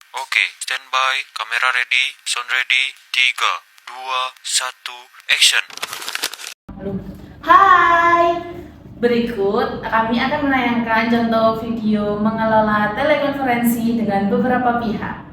Oke, standby, kamera ready, sound ready, 3, 2, 1, action. Hai, berikut kami akan menayangkan contoh video mengelola telekonferensi dengan beberapa pihak.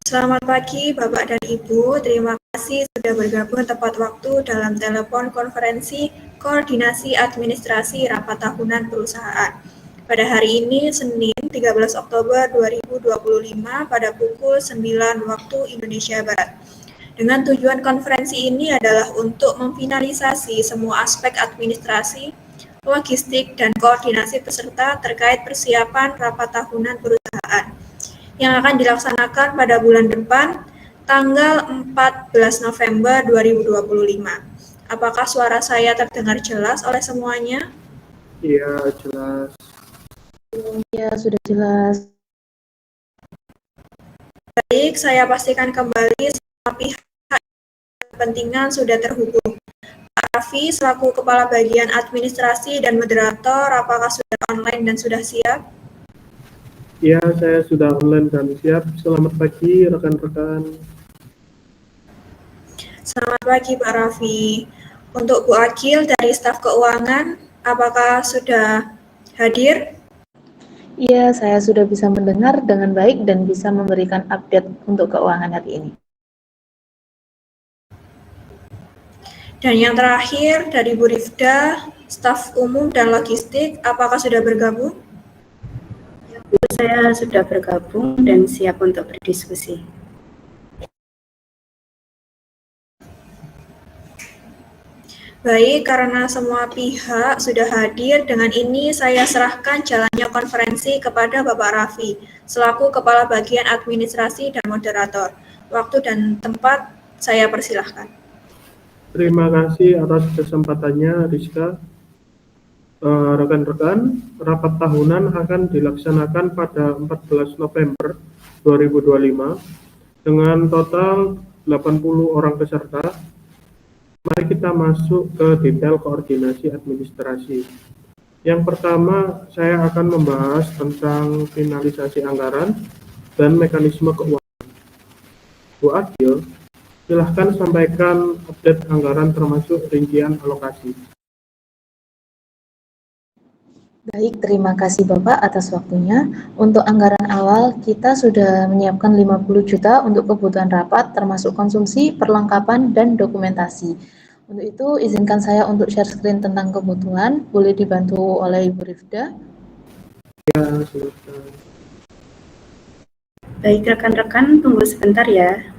Selamat pagi Bapak dan Ibu, terima kasih sudah bergabung tepat waktu dalam telepon konferensi koordinasi administrasi rapat tahunan perusahaan. Pada hari ini, Senin 13 Oktober 2025 pada pukul 9 waktu Indonesia Barat. Dengan tujuan konferensi ini adalah untuk memfinalisasi semua aspek administrasi, logistik, dan koordinasi peserta terkait persiapan rapat tahunan perusahaan yang akan dilaksanakan pada bulan depan, tanggal 14 November 2025. Apakah suara saya terdengar jelas oleh semuanya? Iya, jelas. Ya, sudah jelas. Baik, saya pastikan kembali semua pihak kepentingan sudah terhubung. Pak Raffi, selaku Kepala Bagian Administrasi dan Moderator, apakah sudah online dan sudah siap? Iya, saya sudah online dan siap. Selamat pagi, rekan-rekan. Selamat pagi, Pak Raffi. Untuk Bu Akil dari staf keuangan, apakah sudah hadir? Iya, saya sudah bisa mendengar dengan baik dan bisa memberikan update untuk keuangan hari ini. Dan yang terakhir dari Bu Rifda, staf umum dan logistik, apakah sudah bergabung? Saya sudah bergabung dan siap untuk berdiskusi. Baik, karena semua pihak sudah hadir, dengan ini saya serahkan jalannya konferensi kepada Bapak Raffi, selaku Kepala Bagian Administrasi dan Moderator. Waktu dan tempat saya persilahkan. Terima kasih atas kesempatannya, Rizka. Rekan-rekan, rapat tahunan akan dilaksanakan pada 14 November 2025 dengan total 80 orang peserta. Mari kita masuk ke detail koordinasi administrasi. Yang pertama, saya akan membahas tentang finalisasi anggaran dan mekanisme keuangan. Bu Akil, silahkan sampaikan update anggaran termasuk rincian alokasi. Baik, terima kasih Bapak atas waktunya. Untuk anggaran awal, kita sudah menyiapkan 50 juta untuk kebutuhan rapat, termasuk konsumsi, perlengkapan, dan dokumentasi. Untuk itu, izinkan saya untuk share screen tentang kebutuhan. Boleh dibantu oleh Ibu Rifda? Ya, silakan. Baik rekan-rekan, tunggu sebentar ya.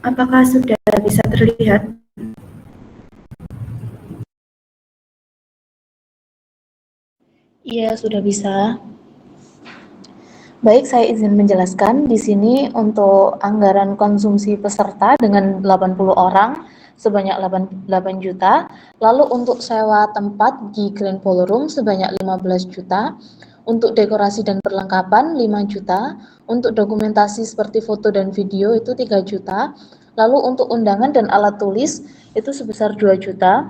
Apakah sudah bisa terlihat? Iya, sudah bisa. Baik, saya izin menjelaskan di sini untuk anggaran konsumsi peserta dengan 80 orang sebanyak 8 juta, lalu untuk sewa tempat di Grand Ballroom sebanyak 15 juta, untuk dekorasi dan perlengkapan 5 juta, untuk dokumentasi seperti foto dan video itu 3 juta, lalu untuk undangan dan alat tulis itu sebesar 2 juta,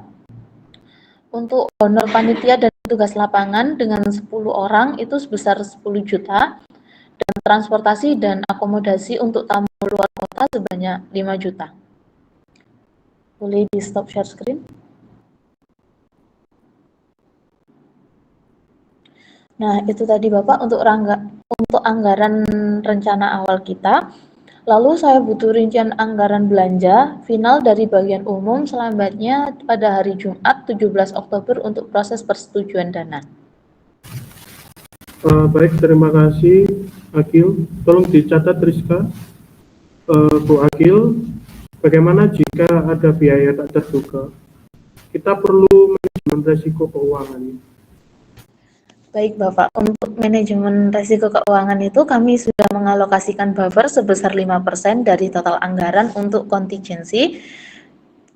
untuk honor panitia dan tugas lapangan dengan 10 orang itu sebesar 10 juta, dan transportasi dan akomodasi untuk tamu luar kota sebanyak 5 juta. Boleh di stop share screen? Nah, itu tadi Bapak untuk anggaran rencana awal kita. Lalu saya butuh rincian anggaran belanja final dari bagian umum selambatnya pada hari Jumat 17 Oktober untuk proses persetujuan dana. Baik, terima kasih Agil. Tolong dicatat Rizka. Bu Agil, bagaimana jika ada biaya tak terduga? Kita perlu manajemen risiko keuangan. Baik Bapak, untuk manajemen risiko keuangan itu kami sudah mengalokasikan buffer sebesar 5% dari total anggaran untuk kontingensi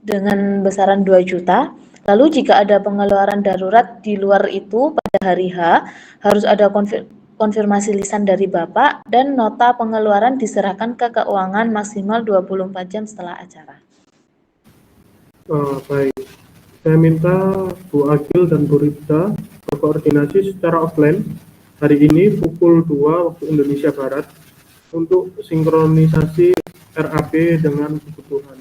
dengan besaran 2 juta. Lalu jika ada pengeluaran darurat di luar itu pada hari H, harus ada konfirmasi lisan dari Bapak dan nota pengeluaran diserahkan ke keuangan maksimal 24 jam setelah acara. Baik, saya minta Bu Agil dan Bu Rifda berkoordinasi secara offline hari ini pukul 2 waktu Indonesia Barat untuk sinkronisasi RAP dengan kebutuhan.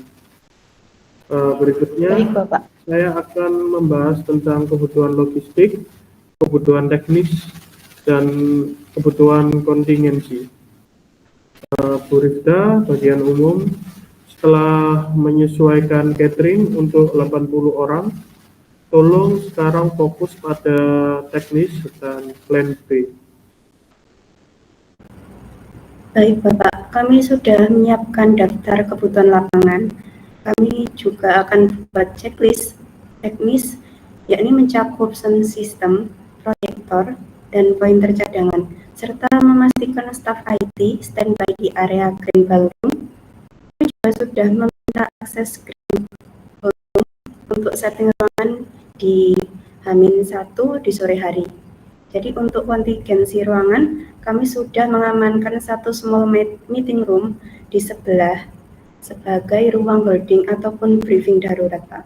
Berikutnya, Baik, Bapak. saya akan membahas tentang kebutuhan logistik, kebutuhan teknis, dan kebutuhan kontingensi. Bu Rifda, bagian umum, setelah menyesuaikan catering untuk 80 orang, tolong sekarang fokus pada teknis dan plan B. Baik Bapak, kami sudah menyiapkan daftar kebutuhan lapangan. Kami juga akan buat checklist teknis, yakni mencakup sound system, proyektor, dan pointer cadangan, serta memastikan staf IT standby di area green ballroom. Kami juga sudah meminta akses green ballroom untuk setting ruangan di H-1 di sore hari. Jadi untuk kontingensi ruangan, kami sudah mengamankan satu small meeting room di sebelah sebagai ruang holding ataupun briefing darurat, Pak.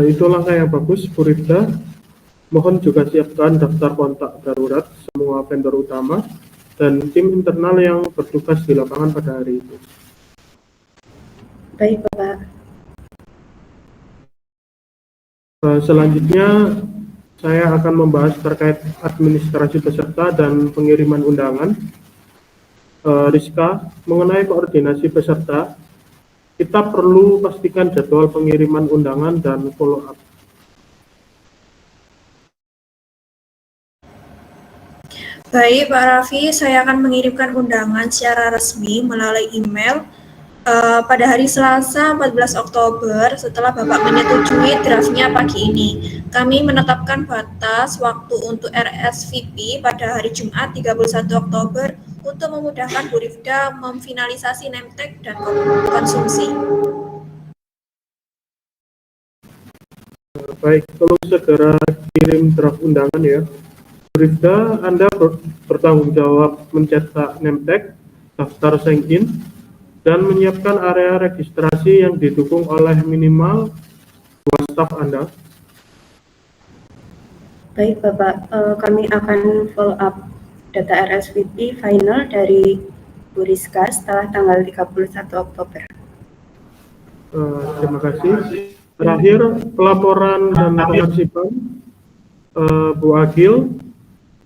Itu langkah yang bagus, Bu Rifda. Mohon juga siapkan daftar kontak darurat semua vendor utama dan tim internal yang bertugas di lapangan pada hari itu. Baik, Bapak. Selanjutnya, saya akan membahas terkait administrasi peserta dan pengiriman undangan. Rizka, mengenai koordinasi peserta, kita perlu pastikan jadwal pengiriman undangan dan follow up. Baik, Pak Raffi, saya akan mengirimkan undangan secara resmi melalui email pada hari Selasa 14 Oktober setelah Bapak menyetujui draftnya pagi ini. Kami menetapkan batas waktu untuk RSVP pada hari Jumat 31 Oktober untuk memudahkan Bu Rifda memfinalisasi name tag dan konsumsi. Baik, tolong segera kirim draft undangan ya. Bu Rifda, Anda bertanggung jawab mencetak name tag, daftar sign-in, dan menyiapkan area registrasi yang didukung oleh minimal 2 staf Anda. Baik, Bapak. Kami akan follow up data RSVP final dari Bu Rizka setelah tanggal 31 Oktober. Terima kasih. Terakhir, pelaporan dan pengarsipan. Bu Agil,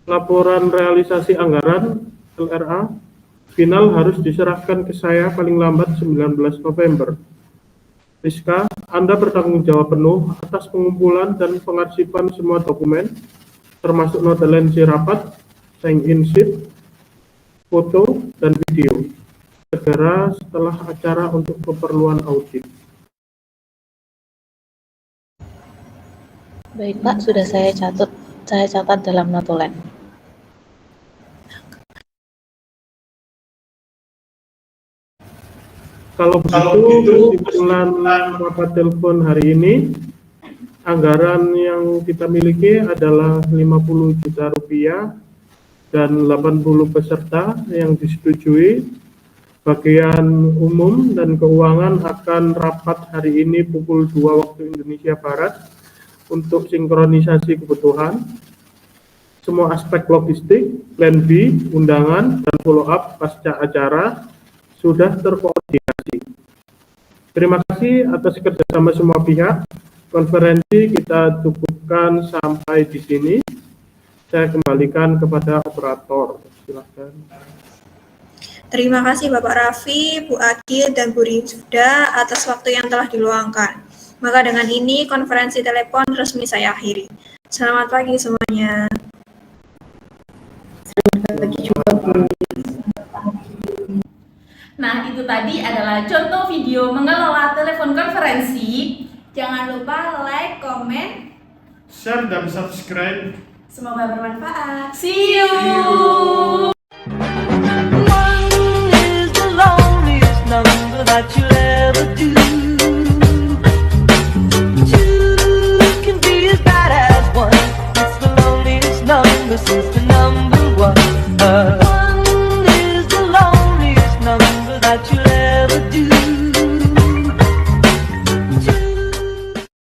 laporan realisasi anggaran LRA final harus diserahkan ke saya paling lambat 19 November. Rizka, Anda bertanggung jawab penuh atas pengumpulan dan pengarsipan semua dokumen, termasuk notulensi rapat, sign-in sheet, foto, dan video, segera setelah acara untuk keperluan audit. Baik Pak, sudah saya catat dalam notulen. Kalau begitu, kesimpulan rapat telepon hari ini, anggaran yang kita miliki adalah 50 juta rupiah dan 80 peserta yang disetujui. Bagian umum dan keuangan akan rapat hari ini pukul 2 waktu Indonesia Barat untuk sinkronisasi kebutuhan. Semua aspek logistik, plan B, undangan, dan follow up pasca acara sudah terkoordinasi. Terima kasih atas kerjasama semua pihak. Konferensi kita cukupkan sampai di sini. Saya kembalikan kepada operator. Silakan. Terima kasih Bapak Raffi, Bu Akil, dan Bu Rizda atas waktu yang telah diluangkan. Maka dengan ini konferensi telepon resmi saya akhiri. Selamat pagi semuanya. Selamat pagi juga, Bu. Nah, itu tadi adalah contoh video mengelola telepon konferensi. Jangan lupa like, komen, Share dan subscribe. semoga bermanfaat. See you. One is the loneliest number that you'll ever do. Two can be as bad as one. It's the loneliest number since the number one. One is the loneliest number that you'll ever do.